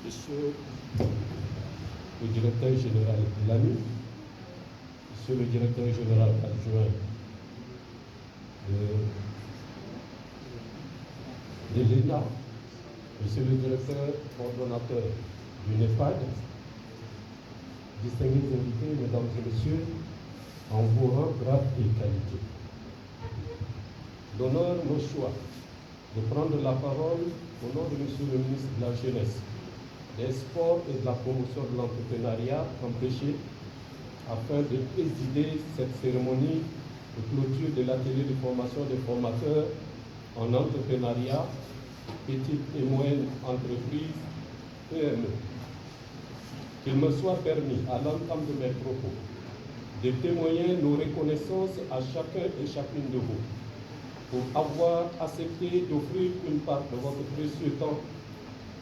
Monsieur le directeur général de l'ANU, Monsieur le directeur général adjoint de l'ENA, Monsieur le directeur coordonnateur du NEPAD, distingués invités, mesdames et messieurs, en vos rangs, grades et qualités. L'honneur me choisit de prendre la parole au nom de Monsieur le ministre de la Jeunesse, des Sports et de la promotion de l'entrepreneuriat empêché afin de présider cette cérémonie de clôture de l'atelier de formation des formateurs en entrepreneuriat, petites et moyennes entreprises, PME. Qu'il me soit permis, à l'entame de mes propos, de témoigner nos reconnaissances à chacun et chacune de vous pour avoir accepté d'offrir une part de votre précieux temps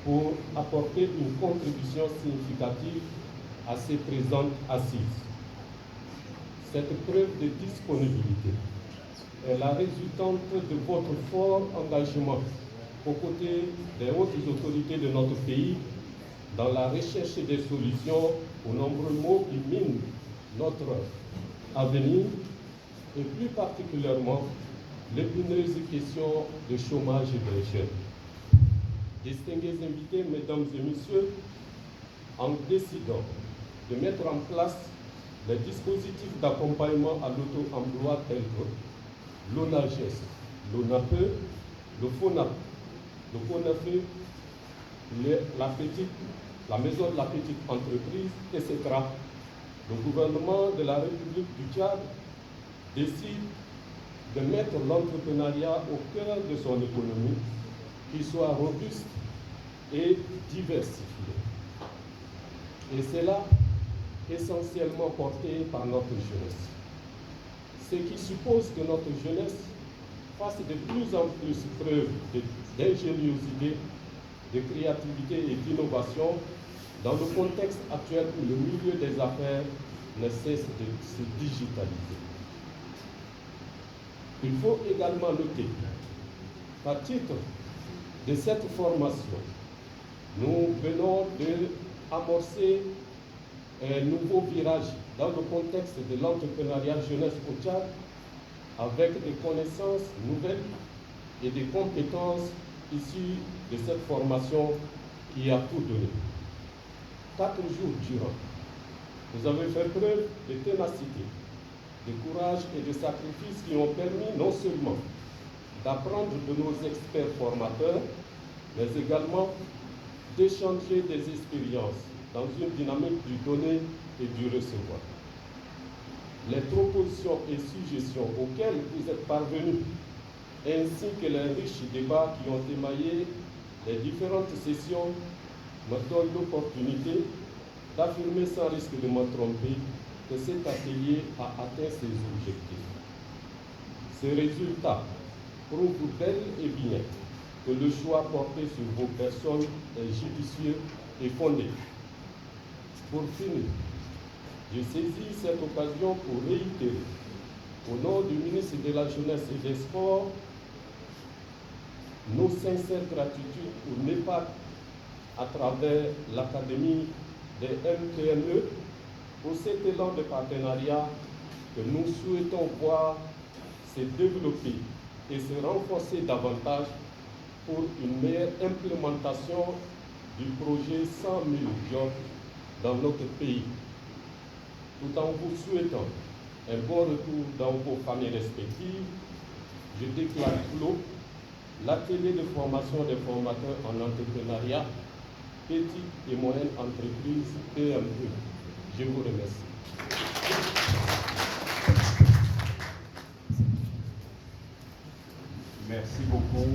pour apporter une contribution significative à ces présentes assises. Cette preuve de disponibilité est la résultante de votre fort engagement aux côtés des hautes autorités de notre pays dans la recherche des solutions aux nombreux maux qui minent notre avenir et plus particulièrement l'épineuse question de chômage des jeunes. Distingués invités, mesdames et messieurs, en décidant de mettre en place les dispositifs d'accompagnement à l'auto-emploi tels que l'ONAGES, l'ONAPE, le FONAP, le CONAFE, la maison de la petite entreprise, etc. Le gouvernement de la République du Tchad décide de mettre l'entrepreneuriat au cœur de son économie, qui soit robuste et diversifié. Et c'est là essentiellement porté par notre jeunesse. Ce qui suppose que notre jeunesse fasse de plus en plus preuve d'ingéniosité, de créativité et d'innovation dans le contexte actuel où le milieu des affaires ne cesse de se digitaliser. Il faut également noter qu'à titre de cette formation, nous venons d'amorcer un nouveau virage dans le contexte de l'entrepreneuriat jeunesse au Tchad avec des connaissances nouvelles et des compétences issues de cette formation qui a tout donné. 4 jours durant, vous avez fait preuve de ténacité, de courage et de sacrifice qui ont permis non seulement d'apprendre de nos experts formateurs, mais également d'échanger des expériences dans une dynamique du donner et du recevoir. Les propositions et suggestions auxquelles vous êtes parvenus, ainsi que les riches débats qui ont émaillé les différentes sessions, me donnent l'opportunité d'affirmer sans risque de me tromper que cet atelier a atteint ses objectifs. Ces résultats prouvent bel et bien que le choix porté sur vos personnes est judicieux et fondé. Pour finir, je saisis cette occasion pour réitérer, au nom du ministre de la Jeunesse et des Sports, nos sincères gratitudes pour NEPAD à travers l'Académie des MPME pour cet élan de partenariat que nous souhaitons voir se développer et se renforcer davantage pour une meilleure implémentation du projet 100 000 jobs dans notre pays, tout en vous souhaitant un bon retour dans vos familles respectives. Je déclare clos l'atelier de formation des formateurs en entrepreneuriat, petites et moyennes entreprises, PME. Je vous remercie. Merci beaucoup.